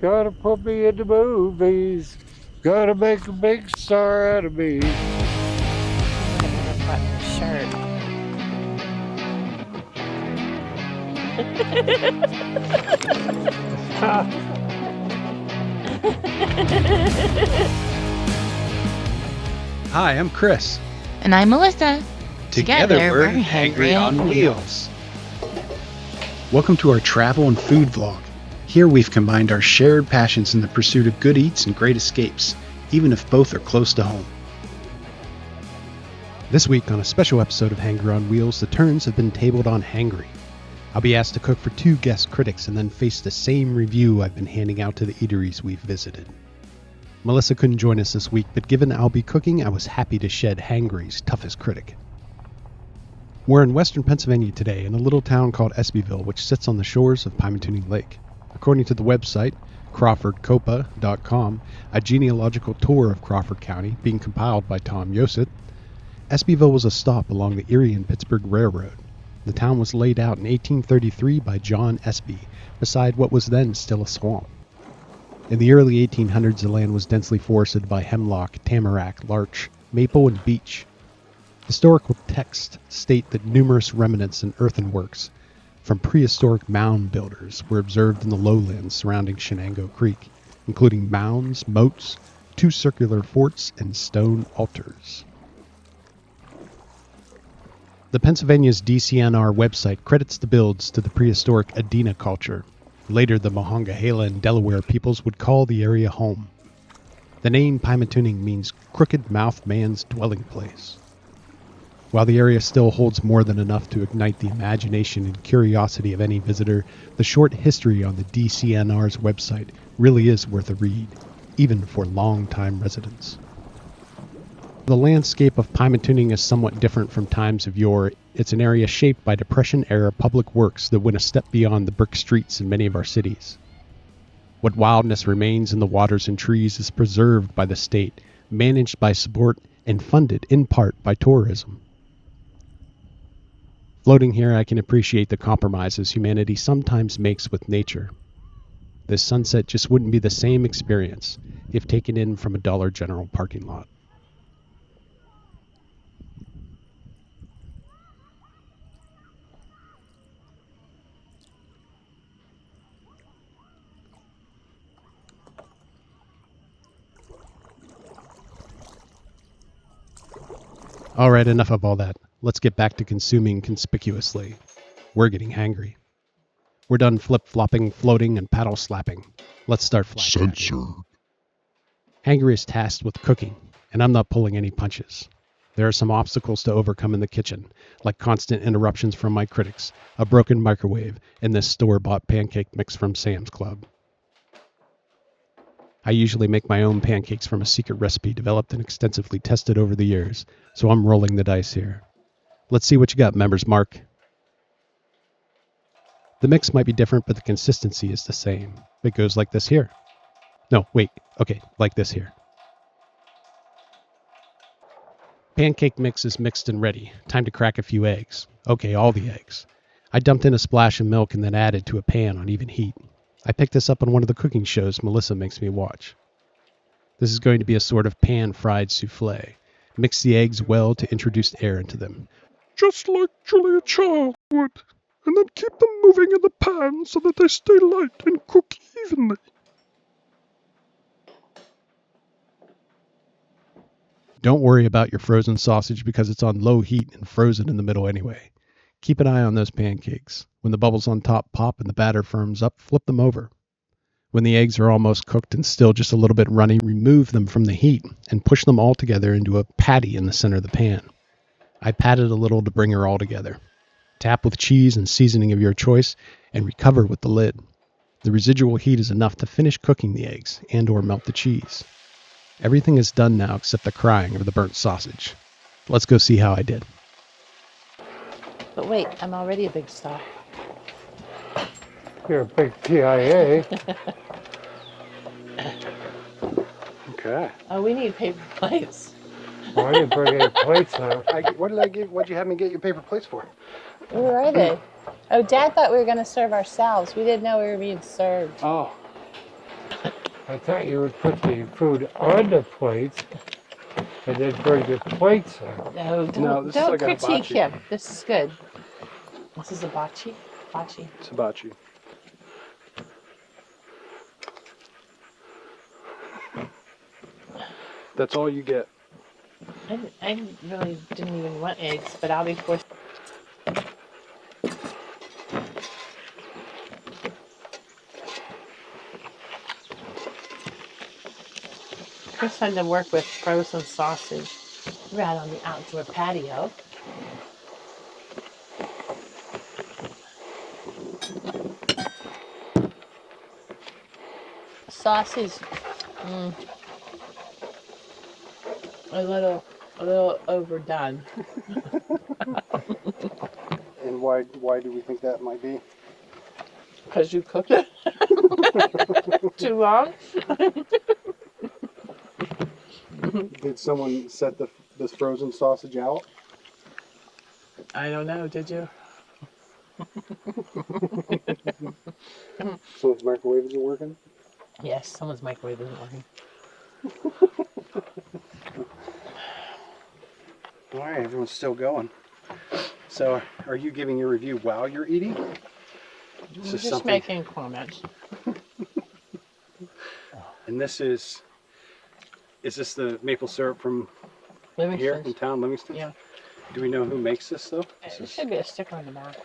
Gotta put me in the movies. Gotta make a big star out of me. Shirt. Hi, I'm Chris. And I'm Melissa. Together we're Hangry On Wheels. Welcome to our travel and food vlog. Here we've combined our shared passions in the pursuit of good eats and great escapes, even if both are close to home. This week on a special episode of Hangry On Wheels, the turns have been tabled on Hangry. I'll be asked to cook for 2 guest critics and then face the same review I've been handing out to the eateries we've visited. Melissa couldn't join us this week, but given I'll be cooking, I was happy to shed Hangry's toughest critic. We're in western Pennsylvania today in a little town called Espyville, which sits on the shores of Pymatuning Lake. According to the website, crawfordcopa.com, a genealogical tour of Crawford County being compiled by Tom Yoset, Espyville was a stop along the Erie and Pittsburgh Railroad. The town was laid out in 1833 by John Espy, beside what was then still a swamp. In the early 1800s, the land was densely forested by hemlock, tamarack, larch, maple, and beech. Historical texts state that numerous remnants and earthenworks from prehistoric mound builders were observed in the lowlands surrounding Shenango Creek, including mounds, moats, 2 circular forts, and stone altars. The Pennsylvania's DCNR website credits the builds to the prehistoric Adena culture. Later, the Monongahela and Delaware peoples would call the area home. The name Pymatuning means crooked mouth man's dwelling place. While the area still holds more than enough to ignite the imagination and curiosity of any visitor, the short history on the DCNR's website really is worth a read, even for long-time residents. The landscape of Pymatuning is somewhat different from times of yore. It's an area shaped by Depression-era public works that went a step beyond the brick streets in many of our cities. What wildness remains in the waters and trees is preserved by the state, managed by support, and funded in part by tourism. Floating here, I can appreciate the compromises humanity sometimes makes with nature. This sunset just wouldn't be the same experience if taken in from a Dollar General parking lot. Alright, enough of all that. Let's get back to consuming conspicuously. We're getting hangry. We're done flip-flopping, floating, and paddle-slapping. Let's start flat. Censored. Hangry is tasked with cooking, and I'm not pulling any punches. There are some obstacles to overcome in the kitchen, like constant interruptions from my critics, a broken microwave, and this store-bought pancake mix from Sam's Club. I usually make my own pancakes from a secret recipe developed and extensively tested over the years, so I'm rolling the dice here. Let's see what you got, members mark. The mix might be different, but the consistency is the same. It goes like this here. No, wait, okay, like this here. Pancake mix is mixed and ready. Time to crack a few eggs. Okay, all the eggs. I dumped in a splash of milk and then added to a pan on even heat. I picked this up on one of the cooking shows Melissa makes me watch. This is going to be a sort of pan-fried souffle. Mix the eggs well to introduce air into them. Just like Julia Child would. And then keep them moving in the pan so that they stay light and cook evenly. Don't worry about your frozen sausage because it's on low heat and frozen in the middle anyway. Keep an eye on those pancakes. When the bubbles on top pop and the batter firms up, flip them over. When the eggs are almost cooked and still just a little bit runny, remove them from the heat and push them all together into a patty in the center of the pan. I patted a little to bring her all together. Tap with cheese and seasoning of your choice and recover with the lid. The residual heat is enough to finish cooking the eggs and or melt the cheese. Everything is done now except the crying of the burnt sausage. Let's go see how I did. But wait, I'm already a big star. You're a big PIA. Okay. Oh, we need paper plates. Well, I didn't bring any plates now. What'd you have me get your paper plates for? Where are they? Oh, Dad thought we were going to serve ourselves. We didn't know we were being served. Oh. I thought you would put the food on the plates and then bring the plates out. No, don't, No, this is don't like a critique hibachi. him. This is good. This is a bocce. Bocce. It's hibachi. That's all you get. I really didn't even want eggs, but I'll be forced. Chris had to work with frozen sausage. We're out on the outdoor patio. Sausage, a little overdone. And why do we think that might be? Because you cooked it too long. Did someone set this frozen sausage out? I don't know. Did you? Someone's microwave isn't working? Yes, someone's microwave isn't working. All right, everyone's still going. So, are you giving your review while you're eating? I'm just making comments. And this is this the maple syrup from Livingston. here in town, Livingston? Yeah. Do we know who makes this though? There should be a sticker on the back.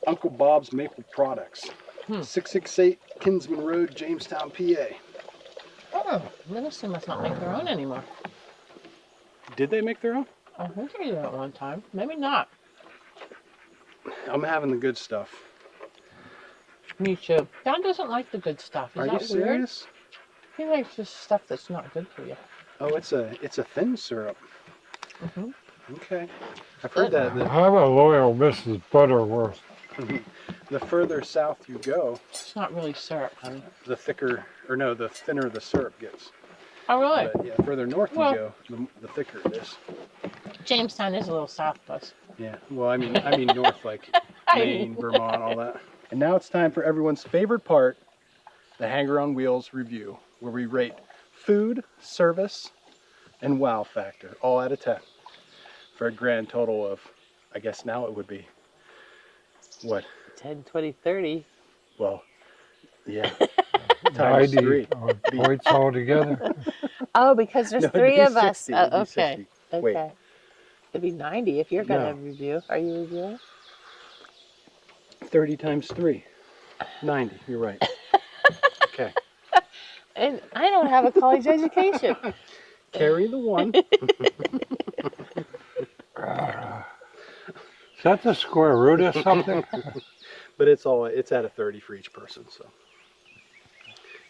Uncle Bob's Maple Products. 668 Kinsman Rd, Jamestown, PA. Oh, Livingston must not make their own anymore. Did they make their own? I think they did at one time. Maybe not. I'm having the good stuff. Me too. Don doesn't like the good stuff. Is Are that you weird? serious? He likes just stuff that's not good for you. Oh, it's a thin syrup. Mm-hmm. Okay. I've heard that I'm a loyal Mrs. Butterworth. the further south you go, It's not really syrup, honey. the thinner the syrup gets. Oh, really? But yeah, further north you Well- go, the thicker it is. Jamestown is a little south of us. Yeah. Well, I mean north, like I Maine, Vermont, all that. And now it's time for everyone's favorite part, the Hangry On Wheels review, where we rate food, service, and wow factor, all out of 10, for a grand total of, I guess now it would be, what? 10, 20, 30. Well, yeah. Times 90 3. points altogether. Oh, because there's No, it'd three be of us. 60, it'd be Okay. 60. Okay. Wait. It'd be 90 if you're going to No. review. Are you reviewing? 30 times 3. 90, you're right. Okay. And I don't have a college education. Carry the 1. Is that the square root of something? But it's at a 30 for each person, so.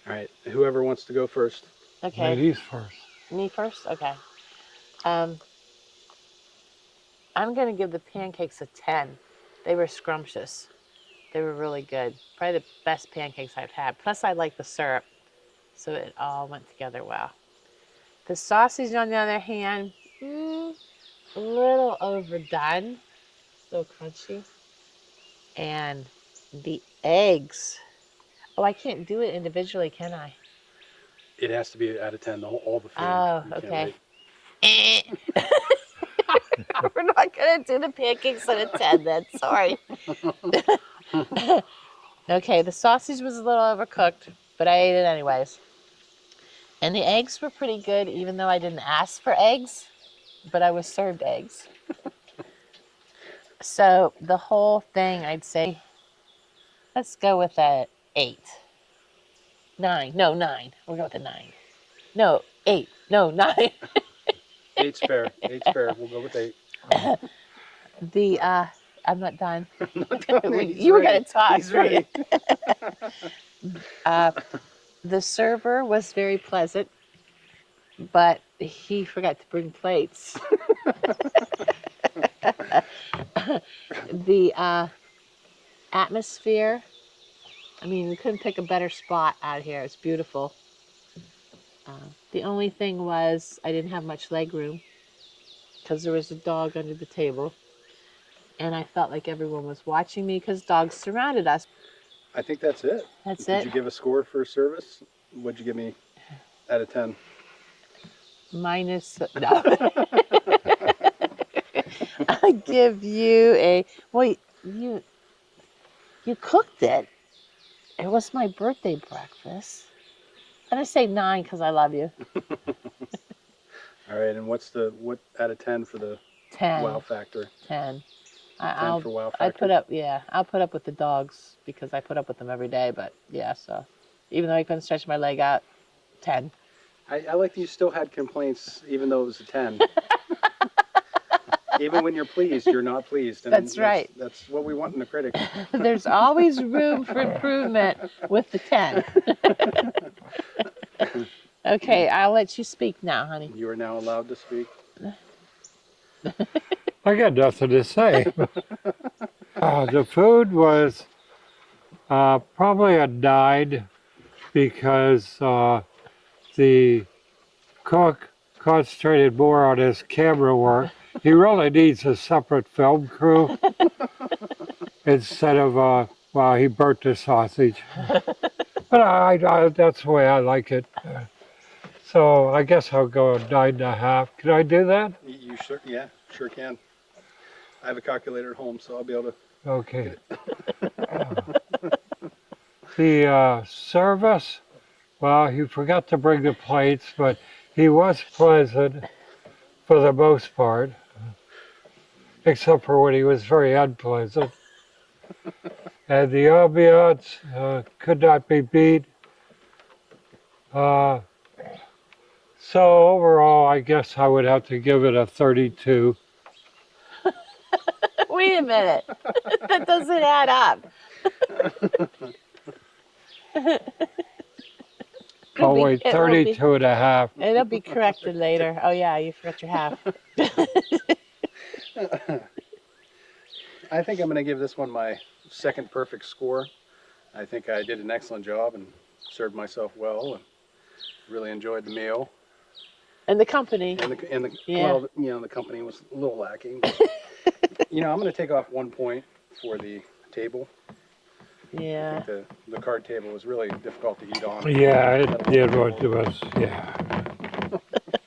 All right, whoever wants to go first. Okay. Ladies first. Me first? Okay. I'm going to give the pancakes a 10. They were scrumptious. They were really good. Probably the best pancakes I've had. Plus, I like the syrup. So it all went together well. The sausage, on the other hand, a little overdone. So crunchy. And the eggs. Oh, I can't do it individually, can I? It has to be out of 10, all the food. Oh, You can't okay. rate. We're not going to do the pancakes at a 10 then. Sorry. Okay, the sausage was a little overcooked, but I ate it anyways. And the eggs were pretty good, even though I didn't ask for eggs, but I was served eggs. So the whole thing, I'd say, let's go with a 8. 9. No, 9. We'll go with a 9. No, 8. No, 9. 8's fair. 8's fair. We'll go with 8. I'm not done. He's You were ready. going to talk. He's ready. The server was very pleasant, but he forgot to bring plates. The atmosphere, I mean, we couldn't pick a better spot out here. It's beautiful. The only thing was I didn't have much leg room because there was a dog under the table. And I felt like everyone was watching me because dogs surrounded us. I think that's it. That's Did it. you give a score for service? What'd you give me? out of 10? Minus, no. I give you a, wait, you cooked it. It was my birthday breakfast. And I say 9 because I love you. All right, and what out of 10 for the 10. wow factor? 10. 10 for wow factor? I'll put up with the dogs because I put up with them every day. But yeah, so even though I couldn't stretch my leg out, 10. I like that you still had complaints even though it was a 10. Even when you're pleased, you're not pleased. And That's right. That's what we want in a critic. There's always room for improvement with the 10. Okay, I'll let you speak now, honey. You are now allowed to speak. I got nothing to say. The food was probably a 9 because the cook concentrated more on his camera work. He really needs a separate film crew instead of, well, he burnt the sausage. But I that's the way I like it. So I guess I'll go 9.5. Can I do that? You sure? Yeah, sure can. I have a calculator at home, so I'll be able to. Okay. The service, well, he forgot to bring the plates, but he was pleasant for the most part, except for when he was very unpleasant. And the ambiance could not be beat. So overall, I guess I would have to give it a 32. Wait a minute. That doesn't add up. Oh wait, 32 and a half. It'll be corrected later. Oh yeah, you forgot your half. I think I'm going to give this one my second perfect score. I think I did an excellent job and served myself well and really enjoyed the meal. And the company. Yeah. Well, you know, the company was a little lacking. You know, I'm going to take off 1 point for the table. Yeah. I think the card table was really difficult to eat on. Yeah, it did what it was, yeah.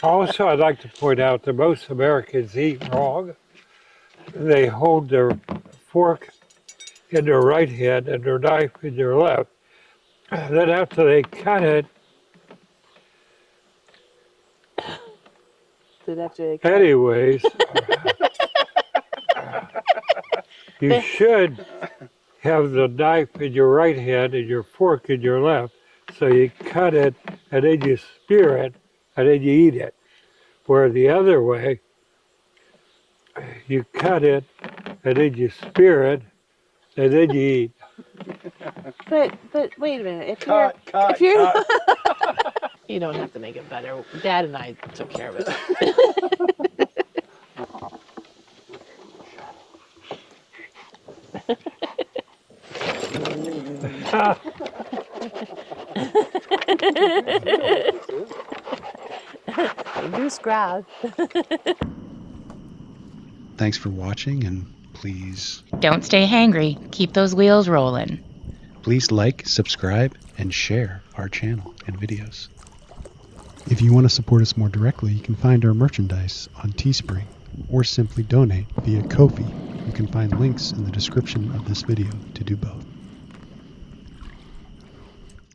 Also, I'd like to point out that most Americans eat wrong. They hold their fork in their right hand and their knife in their left. Then after they cut it, anyways, you should have the knife in your right hand and your fork in your left. So you cut it and then you spear it and then you eat it. Where the other way, you cut it and then you spear it and then you eat. But wait a minute. Cut. You don't have to make it better. Dad and I took care of it. Goose grab. Thanks for watching, and please Don't stay hangry. Keep those wheels rolling. please like, subscribe, and share our channel and videos. If you want to support us more directly, you can find our merchandise on Teespring or simply donate via Ko-fi. You can find links in the description of this video to do both.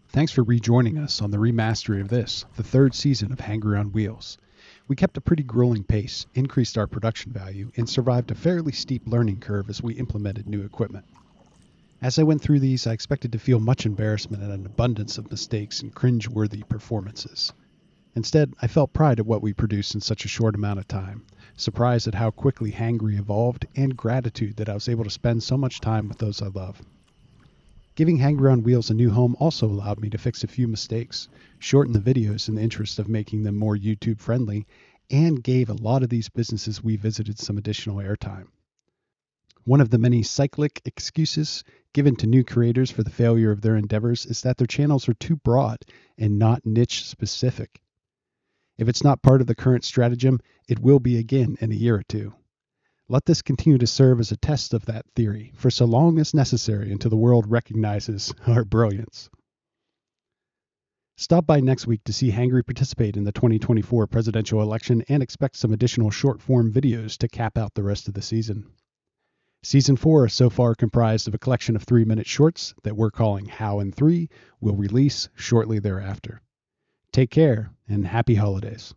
Thanks for rejoining us on the remastery of this, the third season of Hangry On Wheels. We kept a pretty grueling pace, increased our production value, and survived a fairly steep learning curve as we implemented new equipment. As I went through these, I expected to feel much embarrassment at an abundance of mistakes and cringe-worthy performances. Instead, I felt pride at what we produced in such a short amount of time, surprised at how quickly Hangry evolved, and gratitude that I was able to spend so much time with those I love. Giving Hangry On Wheels a new home also allowed me to fix a few mistakes, shorten the videos in the interest of making them more YouTube friendly, and gave a lot of these businesses we visited some additional airtime. One of the many cyclic excuses given to new creators for the failure of their endeavors is that their channels are too broad and not niche specific. If it's not part of the current stratagem, it will be again in a year or two. Let this continue to serve as a test of that theory for so long as necessary until the world recognizes our brilliance. Stop by next week to see Hangry participate in the 2024 presidential election and expect some additional short-form videos to cap out the rest of the season. Season 4 so far comprised of a collection of 3-minute shorts that we're calling How in 3 will release shortly thereafter. Take care and happy holidays.